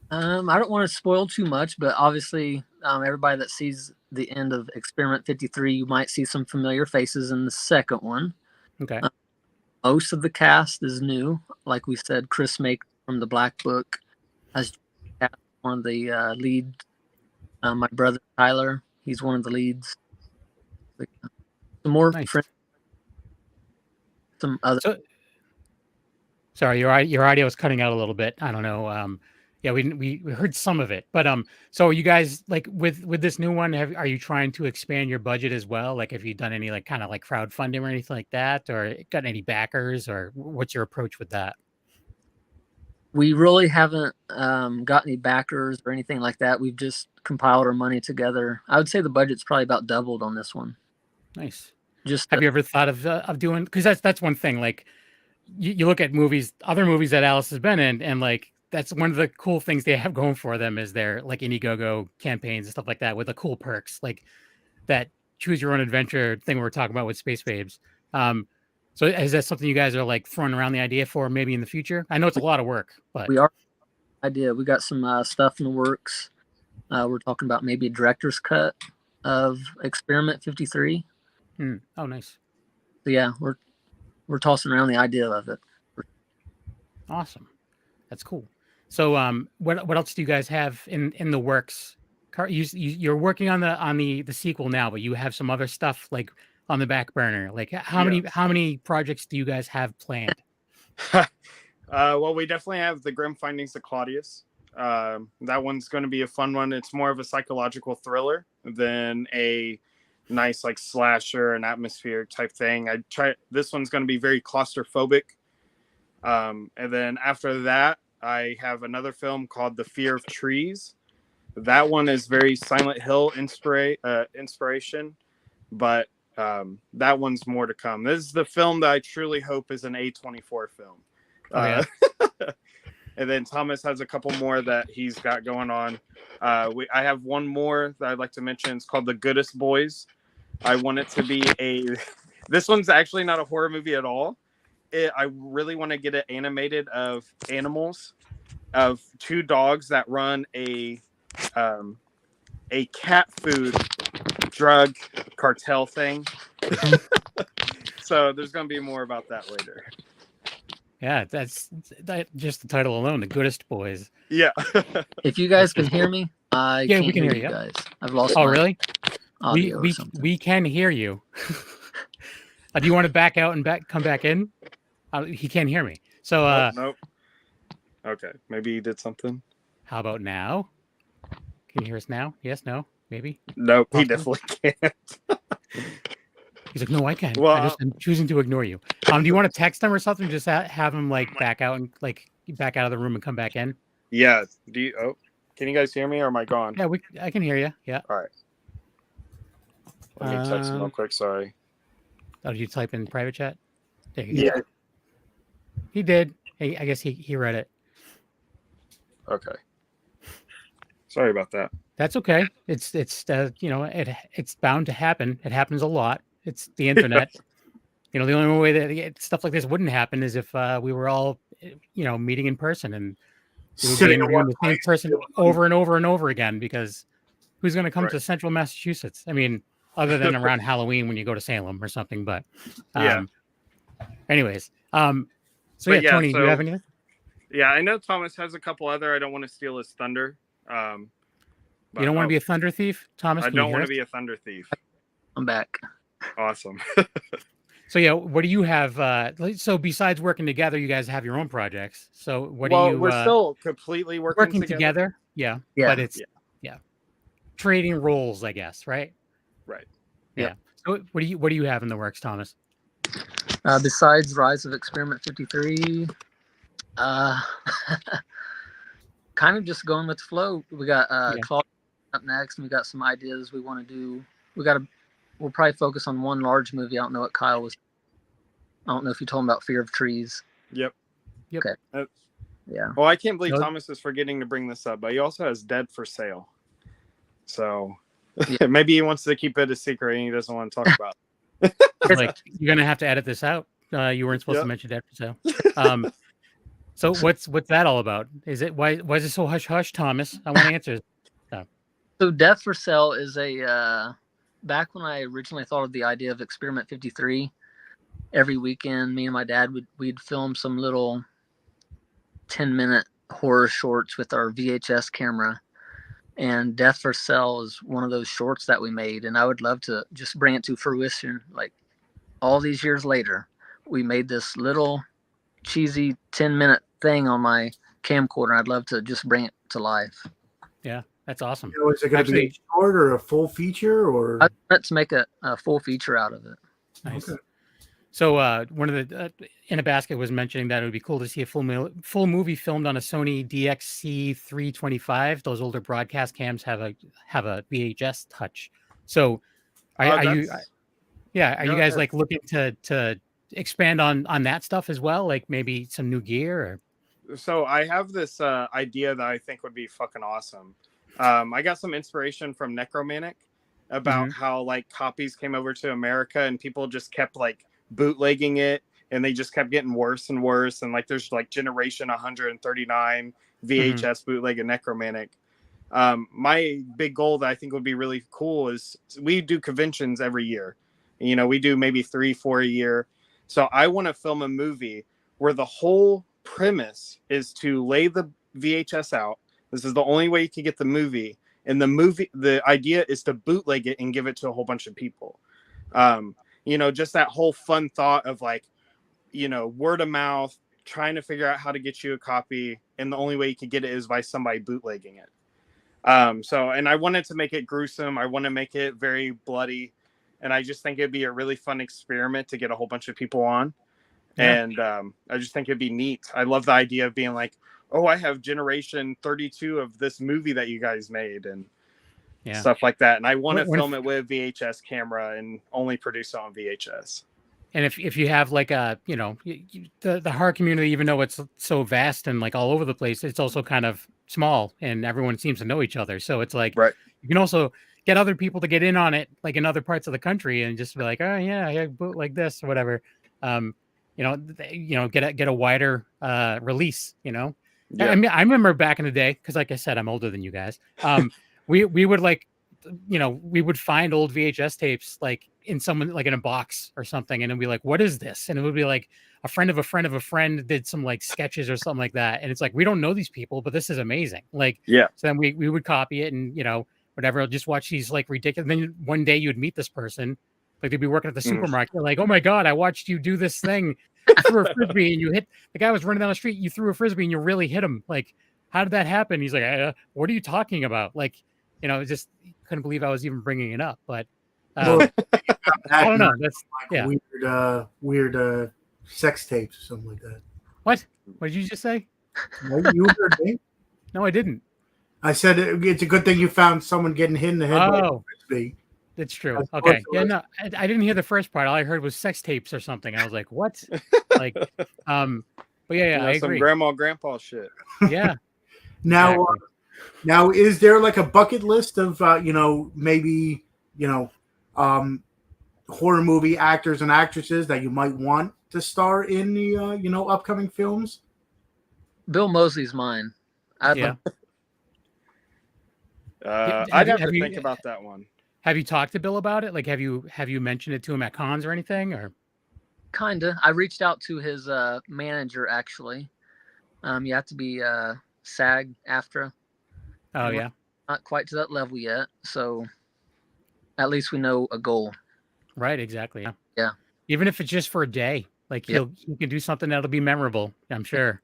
I don't want to spoil too much, but obviously everybody that sees the end of Experiment 53, you might see some familiar faces in the second one.
Okay.
Most of the cast is new. Like we said, Chris Make from the Black Book as one of the lead. My brother Tyler, he's one of the leads. Some more friends. Some other.
Sorry, your audio is cutting out a little bit. I don't know. We heard some of it, but so you guys like with this new one, are you trying to expand your budget as well? Like, have you done any like kind of like crowdfunding or anything like that, or got any backers, or what's your approach with that?
We really haven't got any backers or anything like that. We've just compiled our money together. I would say the budget's probably about doubled on this one.
Nice.
Just
Have you ever thought of doing? Because that's one thing. Like you look at movies, other movies that Alice has been in, and like that's one of the cool things they have going for them is their like Indiegogo campaigns and stuff like that with the cool perks, like that choose your own adventure thing we were talking about with Space Babes. So is that something you guys are like throwing around the idea for maybe in the future? I know it's a lot of work, but
we are idea. We got some stuff in the works. We're talking about maybe a director's cut of Experiment 53.
Oh, nice.
So yeah, we're tossing around the idea of it.
Awesome. That's cool. So what else do you guys have in the works? You're working on the sequel now, but you have some other stuff like on the back burner. Like how many projects do you guys have planned?
Well, we definitely have the Grim Findings of Claudius. That one's going to be a fun one. It's more of a psychological thriller than a nice like slasher and atmospheric type thing. This one's going to be very claustrophobic. And then after that, I have another film called The Fear of Trees. That one is very Silent Hill inspiration, but that one's more to come. This is the film that I truly hope is an A24 film.
Oh, yeah.
And then Thomas has a couple more that he's got going on. I have one more that I'd like to mention. It's called The Goodest Boys. I want it to be this one's actually not a horror movie at all. I really want to get it animated of animals, of two dogs that run a cat food drug cartel thing. So there's going to be more about that later.
Yeah, that's just the title alone, The Goodest Boys.
Yeah.
If you guys can hear me, I can't
we can hear you
guys. I've lost.
Oh, really?
Audio
we can hear you. Do you want to back out and come back in? He can't hear me. So
nope. Okay, maybe he did something.
How about now? Can you hear us now? Yes, no, maybe.
Nope, he definitely can't.
He's like, no, I can't.
Well,
I'm choosing to ignore you. Do you want to text him or something? Just have him like back out and like back out of the room and come back in.
Yeah. Can you guys hear me or am I gone?
Yeah, I can hear you. Yeah.
All right. Let me text him real quick. Sorry.
Oh, did you type in private chat? There you
Yeah.
go. He did. I guess he read it.
Okay. Sorry about that.
That's okay. It's it's bound to happen. It happens a lot. It's the internet. The only way that stuff like this wouldn't happen is if we were all meeting in person and we would be interviewing the same person over and over and over again, because who's going to come to Central Massachusetts? I mean, other than around Halloween when you go to Salem or something, but anyways, Tony, do you have anything?
Yeah, I know Thomas has a couple other. I don't want to steal his thunder.
You don't want to be a thunder thief, Thomas?
I don't want to be a thunder thief.
I'm back.
Awesome.
So yeah, what do you have? So besides working together, you guys have your own projects. So what do you?
We're still completely working
together. Yeah, but it's trading roles, I guess, right?
Right.
Yeah. So what do you have in the works, Thomas?
Besides Rise of Experiment 53, kind of just going with the flow. We got Claude up next, and we got some ideas we want to do. We'll probably focus on one large movie. I don't know what Kyle was. I don't know if you told him about Fear of Trees.
Yep.
Okay.
Yeah.
Well, I can't believe Thomas is forgetting to bring this up, but he also has Dead for Sale. So maybe he wants to keep it a secret and he doesn't want to talk about it.
Like, you're gonna have to edit this out. You weren't supposed to mention Dead for Sale. So what's that all about? Is it why is it so hush hush, Thomas? I want answers.
So Death for Sale is back when I originally thought of the idea of Experiment 53, every weekend, me and my dad we'd film some little 10-minute horror shorts with our VHS camera. And Death for Sale is one of those shorts that we made. And I would love to just bring it to fruition. Like all these years later, we made this little cheesy 10-minute thing on my camcorder. I'd love to just bring it to life.
Yeah. That's awesome.
Is it going to be a short or a full feature, or?
I want to make a full feature out of it.
Nice. Okay. So one of the In a Basket was mentioning that it would be cool to see a full movie filmed on a Sony DXC 325. Those older broadcast cams have a VHS touch. So are you? Yeah. Are you guys
Yeah.
like looking to expand on that stuff as well? Like maybe some new gear or
So I have this idea that I think would be fucking awesome. I got some inspiration from Necromantic about how like copies came over to America and people just kept like bootlegging it, and they just kept getting worse and worse. And like there's like Generation 139 VHS bootleg and Necromantic. My big goal that I think would be really cool is we do conventions every year. You know, we do maybe 3-4 a year. So I want to film a movie where the whole premise is to lay the VHS out. This is the only way you can get the movie. And the idea is to bootleg it and give it to a whole bunch of people. You know, just that whole fun thought of like, you know, word of mouth, trying to figure out how to get you a copy. And the only way you could get it is by somebody bootlegging it. And I wanted to make it gruesome. I want to make it very bloody. And I just think it'd be a really fun experiment to get a whole bunch of people on. Yeah. And I just think it'd be neat. I love the idea of being like, oh, I have Generation 32 of this movie that you guys made and stuff like that. And I want to film it with VHS camera and only produce it on VHS.
And if you have like a, you know, the horror community, even though it's so vast and like all over the place, it's also kind of small and everyone seems to know each other. So it's like, you can also get other people to get in on it, like in other parts of the country, and just be like, oh yeah, bootleg this or whatever. Get a wider release, you know. Yeah. I mean, I remember back in the day, because like I said, I'm older than you guys. We would like, you know, we would find old VHS tapes like in someone like in a box or something, and it'd be like, what is this? And it would be like a friend of a friend of a friend did some like sketches or something like that, and it's like, we don't know these people, but this is amazing. Like, so then we would copy it and, you know, whatever, I'll just watch these like ridiculous. And then one day you'd meet this person, like they'd be working at the supermarket. You're like, oh my God, I watched you do this thing. You threw a frisbee and you hit the guy was running down the street. You threw a frisbee and you really hit him. Like, how did that happen? He's like, what are you talking about? Like, you know, just couldn't believe I was even bringing it up. But I don't know. That's
like weird sex tapes or something like that.
What did you just say?
No, you heard me.
No, I didn't.
I said it's a good thing you found someone getting hit in the head.
Oh, that's true. Okay. Yeah, no, I didn't hear the first part. All I heard was sex tapes or something. I was like, what? Like, but yeah, I agree.
Some grandma, grandpa shit.
Yeah.
Now, now, is there like a bucket list of, maybe, horror movie actors and actresses that you might want to star in the, upcoming films?
Bill Moseley's mine.
I'd have to think about that one.
Have you talked to Bill about it? like have you mentioned it to him at cons or anything? Or
kinda. I reached out to his manager actually. You have to be SAG AFTRA.
Oh yeah.
Not quite to that level yet, so at least we know a goal.
Right, exactly.
Yeah.
Even if it's just for a day, like he can do something that'll be memorable, I'm sure.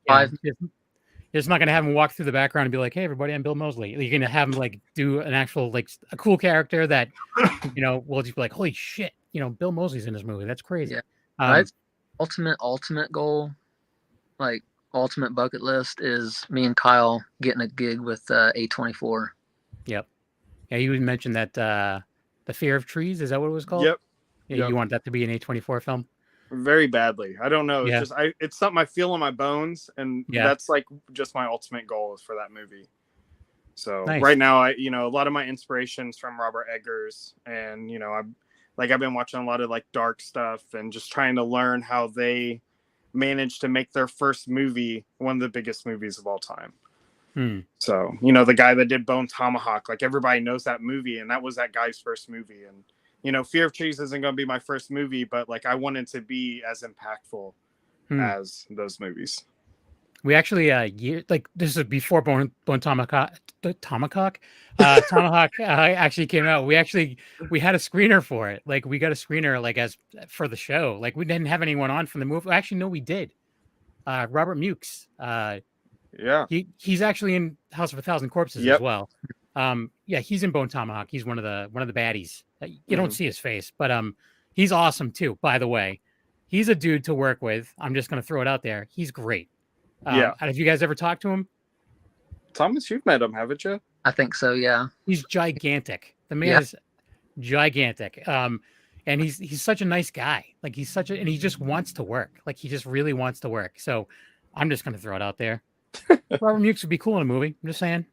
You're just not going to have him walk through the background and be like, hey, everybody, I'm Bill Moseley. You're going to have him like do an actual, like a cool character that, will just be like, holy shit, Bill Moseley's in this movie. That's crazy.
Yeah. Ultimate goal, like ultimate bucket list is me and Kyle getting a gig with A24.
Yep. Yeah, you mentioned that The Fear of Trees. Is that what it was called?
Yep.
Yeah, you want that to be an A24 film?
Very badly. I don't know. It's just it's something I feel in my bones, and that's like just my ultimate goal is for that movie. So right now, a lot of my inspirations from Robert Eggers, and I've been watching a lot of like dark stuff and just trying to learn how they managed to make their first movie one of the biggest movies of all time. So the guy that did Bone Tomahawk, like everybody knows that movie, and that was that guy's first movie. And Fear of Trees isn't going to be my first movie, but like I wanted to be as impactful as those movies.
We actually, this is before Bone Tomahawk. Tomahawk actually came out. We had a screener for it. Like we got a screener like as for the show. Like we didn't have anyone on from the movie. Actually, no, we did. Robert Mukes. He's actually in House of a Thousand Corpses as well. He's in Bone Tomahawk. He's one of the baddies. You don't see his face, but he's awesome too. By the way, he's a dude to work with. I'm just gonna throw it out there. He's great. Have you guys ever talked to him?
Thomas, you've met him, haven't you?
I think so. Yeah.
He's gigantic. The man is gigantic. and he's such a nice guy. Like and he just wants to work. Like he just really wants to work. So I'm just gonna throw it out there. Robert Mukes would be cool in a movie. I'm just saying.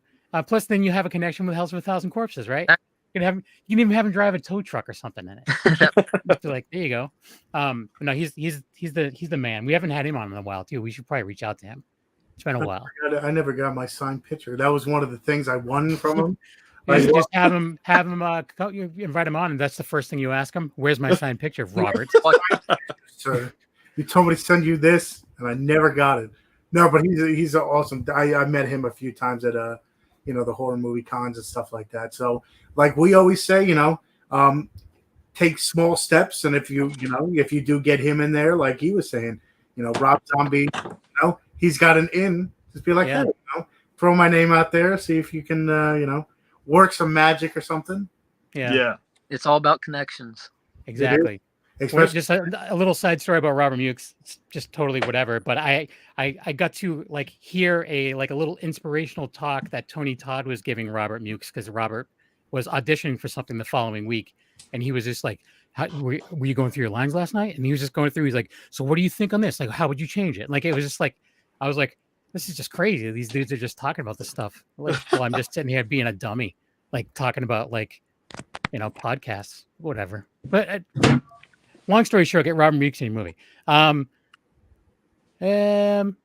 Plus, then you have a connection with House of a Thousand Corpses, right? You can even have him drive a tow truck or something in it. Like, there you go. No, he's the man. We haven't had him on in a while too. We should probably reach out to him. It's been a while.
I never got my signed picture. That was one of the things I won from him.
Just have him you invite him on, and that's the first thing you ask him. Where's my signed picture of Robert?
Sir, you told me to send you this, and I never got it. No, but he's awesome. I met him a few times at the horror movie cons and stuff like that. So, like we always say, take small steps, and if you do get him in there, like he was saying, Rob Zombie, he's got an in. Just be like, hey, throw my name out there, see if you can, work some magic or something.
Yeah.
It's all about connections.
Exactly. Just a little side story about Robert Mukes. It's just totally whatever. But I got to like hear a little inspirational talk that Tony Todd was giving Robert Mukes, because Robert was auditioning for something the following week, and he was just like, were you going through your lines last night? And he was just going through. He's like, so what do you think on this? Like, how would you change it? Like, it was just like, I was like, this is just crazy. These dudes are just talking about this stuff. Like, well, I'm just sitting here being a dummy, like talking about podcasts, whatever. But long story short, get Robert Mukes in your movie. I don't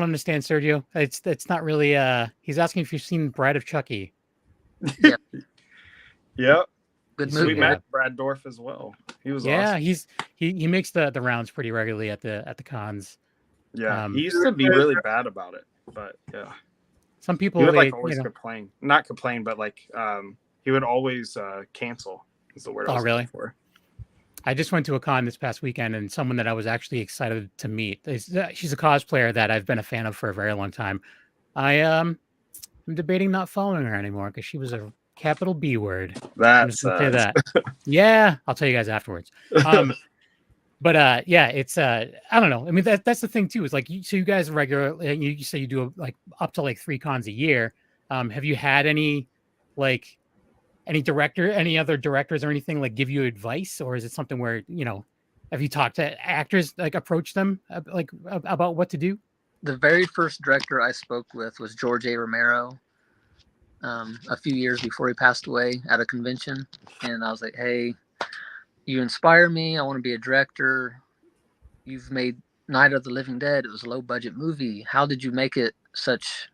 understand, Sergio. It's not really. He's asking if you've seen Bride of Chucky.
Yeah.
Yep.
Good movie.
We met Brad Dorff as well. He was awesome.
He makes the rounds pretty regularly at the cons.
Yeah, he used to be really bad about it, but yeah.
Some people
he would always complain, not complain, but he would always cancel. Is the word I was
really?
looking for.
I just went to a con this past weekend, and someone that I was actually excited to meet. She's a cosplayer that I've been a fan of for a very long time. I'm debating not following her anymore because she was a capital B word.
That's
say that. Yeah, I'll tell you guys afterwards. But it's I don't know. I mean, that's the thing too. Is like, so you guys regularly, you say you do up to 3 cons a year. Have you had any other directors or anything give you advice, or is it something where have you talked to actors, approach them about what to do?
The very first director I spoke with was George A. Romero. A few years before he passed away at a convention, and I was like, hey, you inspire me. I want to be a director. You've made Night of the Living Dead. It was a low budget movie. How did you make it such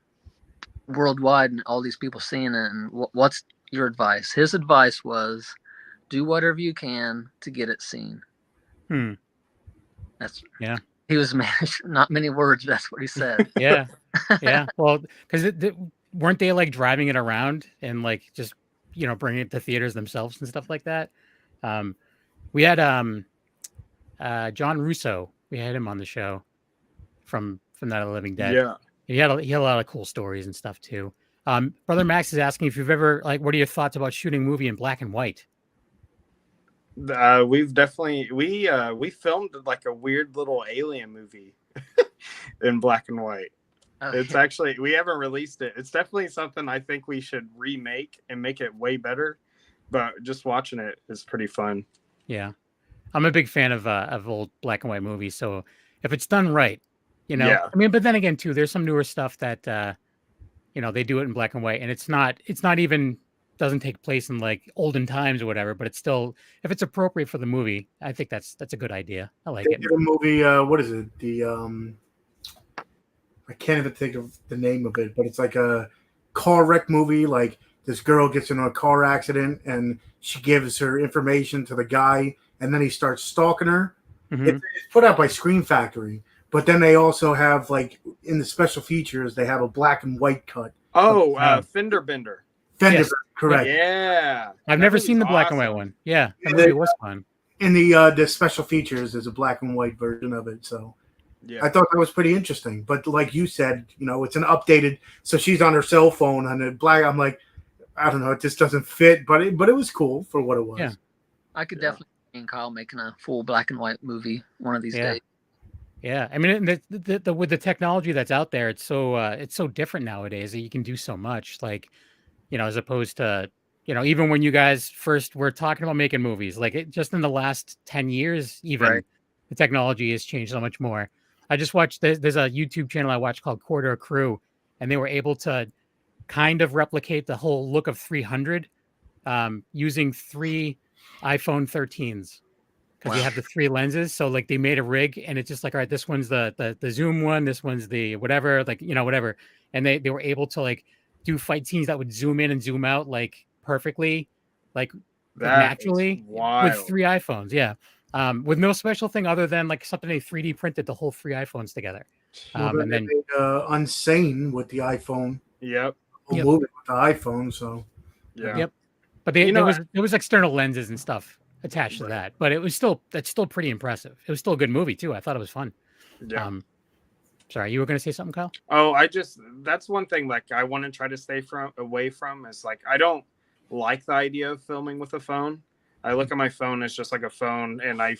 worldwide and all these people seeing it? And what's your advice? His advice was, do whatever you can to get it seen. That's He was not many words. That's what he said.
Yeah. Well, because weren't they driving it around and just bringing it to theaters themselves and stuff like that? We had John Russo. We had him on the show from Night of the Living Dead.
Yeah,
he had a lot of cool stories and stuff too. Brother Max is asking if you've ever what are your thoughts about shooting a movie in black and white?
We've definitely we filmed a weird little alien movie in black and white. It's actually, we haven't released it. It's definitely something I think we should remake and make it way better. But just watching it is pretty fun.
Yeah, I'm a big fan of old black and white movies. So if it's done right, I mean, but then again too, there's some newer stuff that they do it in black and white, and it's not even doesn't take place in olden times or whatever. But it's still, if it's appropriate for the movie, I think that's a good idea. I like it.
The movie, what is it? I can't even think of the name of it, but it's like a car wreck movie. This girl gets in a car accident and she gives her information to the guy, and then he starts stalking her. Mm-hmm. It's put out by Scream Factory, but then they also have in the special features, they have a black and white cut.
Fender Bender.
Yes. Correct.
Yeah.
I've never seen the black and white one. Yeah. That movie was fun.
In the special features, there's a black and white version of it. So yeah, I thought that was pretty interesting. But like you said, it's an updated. So she's on her cell phone on the black. I'm like, I don't know. It just doesn't fit. But it was cool for what it was.
Yeah. I could definitely see Kyle making a full black and white movie one of these days.
Yeah. I mean, with the technology that's out there, it's so different nowadays that you can do so much. As opposed to even when you guys first were talking about making movies, like just in the last 10 years, even
Right.
the technology has changed so much more. I just watched, there's a YouTube channel I watch called Corridor Crew, and they were able to kind of replicate the whole look of 300 using 3 iPhone 13s. Because you have the 3 lenses. So like they made a rig and it's just like, all right, this one's the zoom one, this one's the whatever, like, whatever. And they were able to like do fight scenes that would zoom in and zoom out like perfectly, like naturally with 3 iPhones. Yeah. With no special thing other than like something they 3D printed the whole 3 iPhones together.
And then made, Unsane with the iPhone.
Yep.
Moving with the iPhone. So
yeah.
Yep. But there was external lenses and stuff attached to that, but that's still pretty impressive. It was still a good movie too. I thought it was fun.
Yeah.
Sorry, you were going to say something, Kyle?
Oh, that's one thing like I want to try to stay away from is like I don't like the idea of filming with a phone. I look at my phone as just like a phone, and I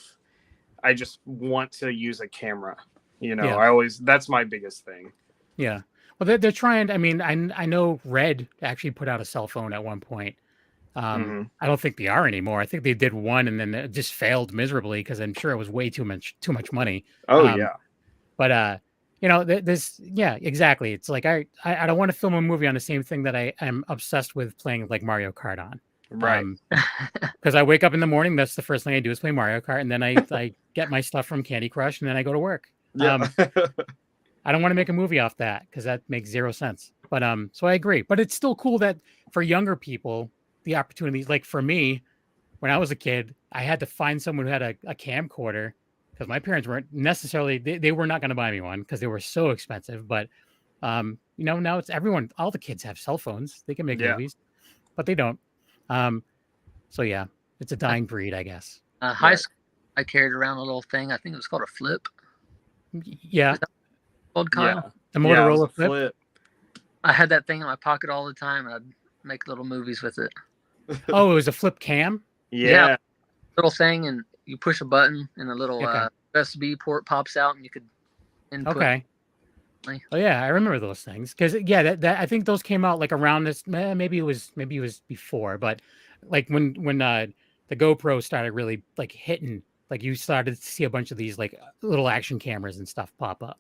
just want to use a camera. That's my biggest thing.
Yeah. Well, they're trying. I mean, I know Red actually put out a cell phone at one point. I don't think they are anymore. I think they did one and then it just failed miserably because I'm sure it was way too much money.
Oh yeah.
But exactly. It's like I don't want to film a movie on the same thing that I am obsessed with playing like Mario Kart on.
Right.
Because I wake up in the morning, that's the first thing I do is play Mario Kart, and then I get my stuff from Candy Crush, and then I go to work.
Yeah.
I don't want to make a movie off that because that makes 0 sense. But so I agree. But it's still cool that for younger people, the opportunities, like for me, when I was a kid, I had to find someone who had a camcorder because my parents weren't necessarily, they were not going to buy me one because they were so expensive. But, now it's everyone, all the kids have cell phones. They can make movies, but they don't. So yeah, it's a dying breed, I guess.
High school, I carried around a little thing. I think it was called a flip.
Yeah.
Old Kyle?
Yeah. The Motorola flip.
I had that thing in my pocket all the time. I'd make little movies with it.
Oh, it was a flip cam?
Yeah. Little thing, and you push a button, and a little USB port pops out, and you could input. Okay.
Oh yeah, I remember those things because that I think those came out like around this. Maybe it was before, but like when the GoPro started really like hitting, like you started to see a bunch of these like little action cameras and stuff pop up.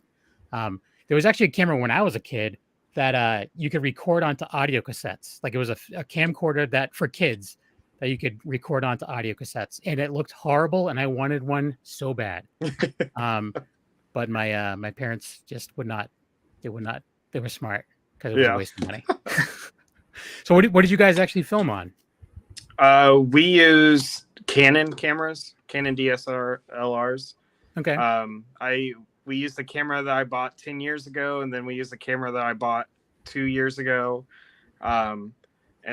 There was actually a camera when I was a kid that you could record onto audio cassettes. Like it was a camcorder that for kids that you could record onto audio cassettes, and it looked horrible, and I wanted one so bad. But my parents just would not. They would not. They were smart because it was a waste of money. So what did you guys actually film on?
We use Canon cameras, Canon DSLRs.
Okay.
We used the camera that I bought 10 years ago, and then we used the camera that I bought 2 years ago. And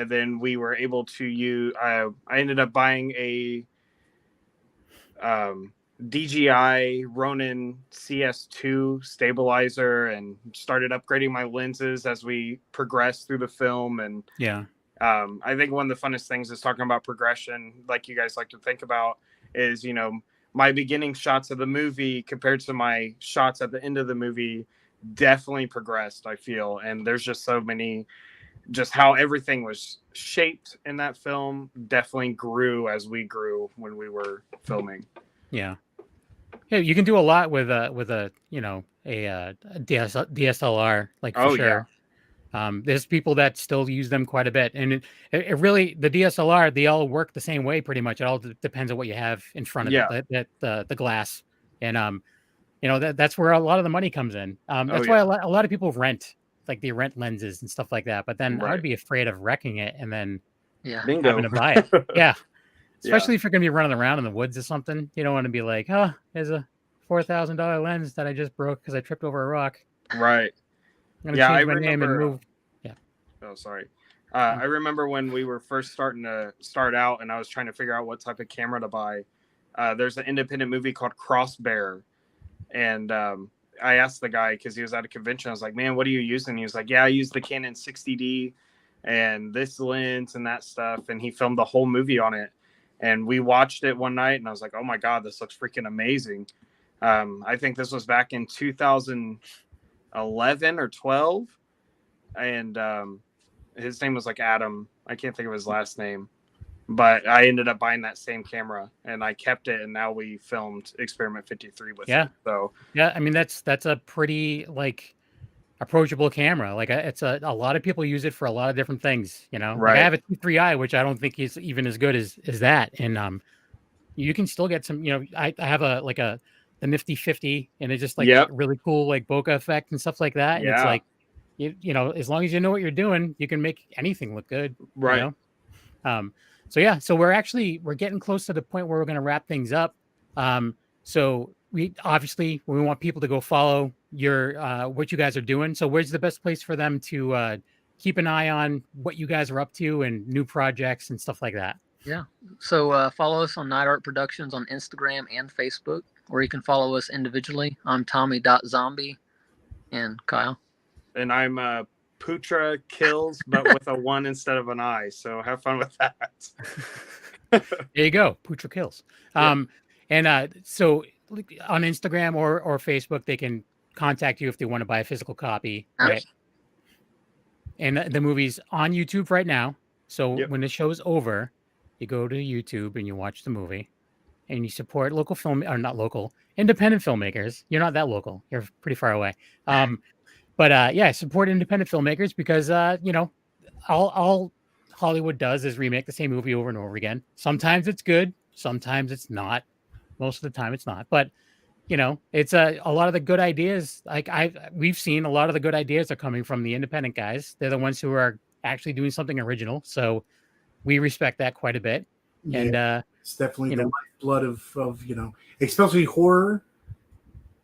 then we were able to use, I ended up buying a DJI Ronin CS2 stabilizer and started upgrading my lenses as we progressed through the film. And I think one of the funnest things is talking about progression, like you guys like to think about, is, my beginning shots of the movie compared to my shots at the end of the movie definitely progressed, I feel. And there's just so many, just how everything was shaped in that film definitely grew as we grew when we were filming.
Yeah. Yeah, you can do a lot with a DSLR, like for sure. There's people that still use them quite a bit, and it really, the DSLR, they all work the same way pretty much. It all depends on what you have in front of it, the glass, and that's where a lot of the money comes in. That's why a lot of people rent, like they rent lenses and stuff like that. But then I would be afraid of wrecking it and then having to buy it. Yeah. Especially if you're going to be running around in the woods or something. You don't want to be like, oh, there's a $4,000 lens that I just broke because I tripped over a rock.
Right.
I'm going to change my name and move. Yeah.
Oh, sorry. I remember when we were first starting to start out and I was trying to figure out what type of camera to buy. There's an independent movie called Crossbear. And I asked the guy, because he was at a convention, I was like, man, what are you using? He was like, yeah, I use the Canon 60D and this lens and that stuff. And he filmed the whole movie on it. And we watched it one night and I was like, oh my God, this looks freaking amazing. I think this was back in 2011 or 12. And His name was like Adam. I can't think of his last name. But I ended up buying that same camera, and I kept it, and now we filmed Experiment 53 with it. So
yeah, I mean that's a pretty like approachable camera. Like it's a lot of people use it for a lot of different things. You know,
right.
Like I have a T3i, which I don't think is even as good as that, and you can still get some. You know, I have the Nifty 50, and it's just like really cool like bokeh effect and stuff like that. And it's like you know, as long as you know what you're doing, you can make anything look good.
Right.
You know? So yeah, so we're getting close to the point where we're going to wrap things up. So we want people to go follow your what you guys are doing. So where's the best place for them to keep an eye on what you guys are up to and new projects and stuff like that?
Yeah. So follow us on Night Art Productions on Instagram and Facebook, or you can follow us individually. I'm Tommy.Zombie, and Kyle.
And I'm Putra Kills, but with a 1 instead of an I. So have fun with that.
There you go, Putra Kills. So on Instagram or Facebook, they can contact you if they want to buy a physical copy. Right. And the movie's on YouTube right now. So when the show's over, you go to YouTube and you watch the movie, and you support local independent filmmakers. You're not that local. You're pretty far away. But support independent filmmakers because you know, all Hollywood does is remake the same movie over and over again. Sometimes it's good, sometimes it's not. Most of the time it's not. But you know, it's a lot of the good ideas. Like we've seen a lot of the good ideas are coming from the independent guys. They're the ones who are actually doing something original. So we respect that quite a bit.
Yeah,
and
it's definitely the lifeblood of you know, especially horror.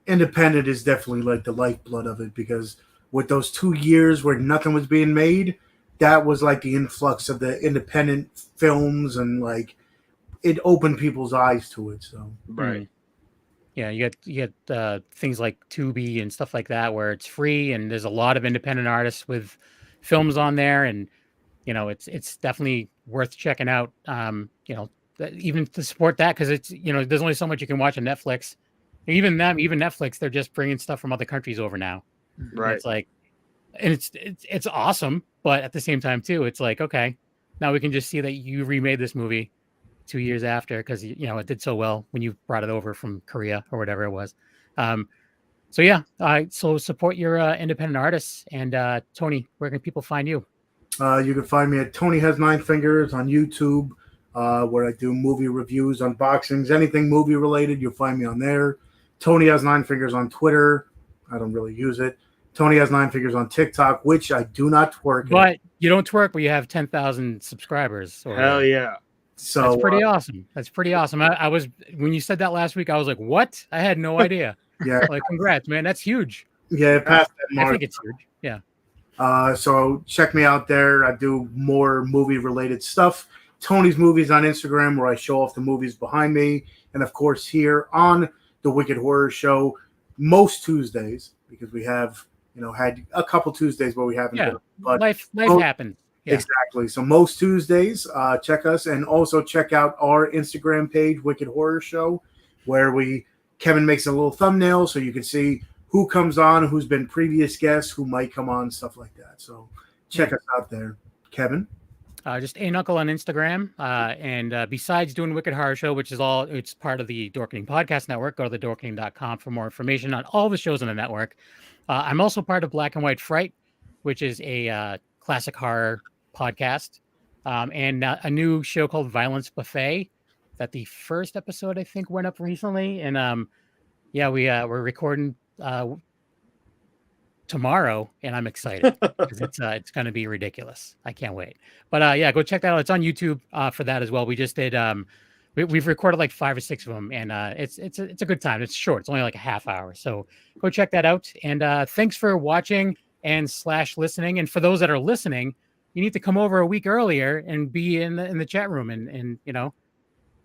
Independent is definitely like the lifeblood of it, because with those 2 years where nothing was being made, that was like the influx of the independent films, and like it opened people's eyes to it. So
yeah, you get things like Tubi and stuff like that where it's free, and there's a lot of independent artists with films on there, and you know it's definitely worth checking out. You know, even to support that, because it's, you know, there's only so much you can watch on Netflix. Even Netflix, they're just bringing stuff from other countries over now. Right. And it's like, and it's awesome, but at the same time too, it's like, okay, now we can just see that you remade this movie 2 years after, because you know it did so well when you brought it over from Korea or whatever it was. So yeah, so support your independent artists. And Tony, where can people find you?
You can find me at Tony Has 9 Fingers on YouTube, where I do movie reviews, unboxings, anything movie related. You'll find me on there. Tony Has 9 Fingers on Twitter. I don't really use it. Tony Has 9 Fingers on TikTok, which I do not twerk.
But you don't twerk, but you have 10,000 subscribers.
Hell yeah.
So
that's pretty awesome. That's pretty awesome. I was, when you said that last week, I was like, what? I had no idea.
Yeah.
Like, congrats, man. That's huge.
Yeah, it passed that mark.
I think it's huge. Yeah.
So check me out there. I do more movie related stuff. Tony's Movies on Instagram, where I show off the movies behind me. And of course, here on the Wicked Horror Show, most Tuesdays, because we have, you know, had a couple Tuesdays where we haven't.
Yeah.
Done, but
life happens. Yeah.
Exactly. So most Tuesdays, check us, and also check out our Instagram page, Wicked Horror Show, where Kevin makes a little thumbnail so you can see who comes on, who's been previous guests, who might come on, stuff like that. So check us out there. Kevin?
Just A Knuckle on Instagram. And besides doing Wicked Horror Show, which is it's part of the Dorkening Podcast Network, go to thedorkening.com for more information on all the shows on the network. I'm also part of Black and White Fright, which is a classic horror podcast, and a new show called Violence Buffet that the first episode, I think, went up recently. And we're recording tomorrow, and I'm excited because it's going to be ridiculous. I can't wait. But go check that out. It's on YouTube for that as well. We just did we've recorded like 5 or 6 of them, and it's a good time. It's short. It's only like a half hour. So go check that out. And thanks for watching and / listening. And for those that are listening, you need to come over a week earlier and be in the chat room and you know,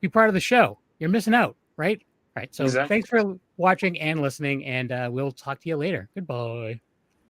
be part of the show. You're missing out, right? Right. So Thanks for watching and listening, and we'll talk to you later. Goodbye.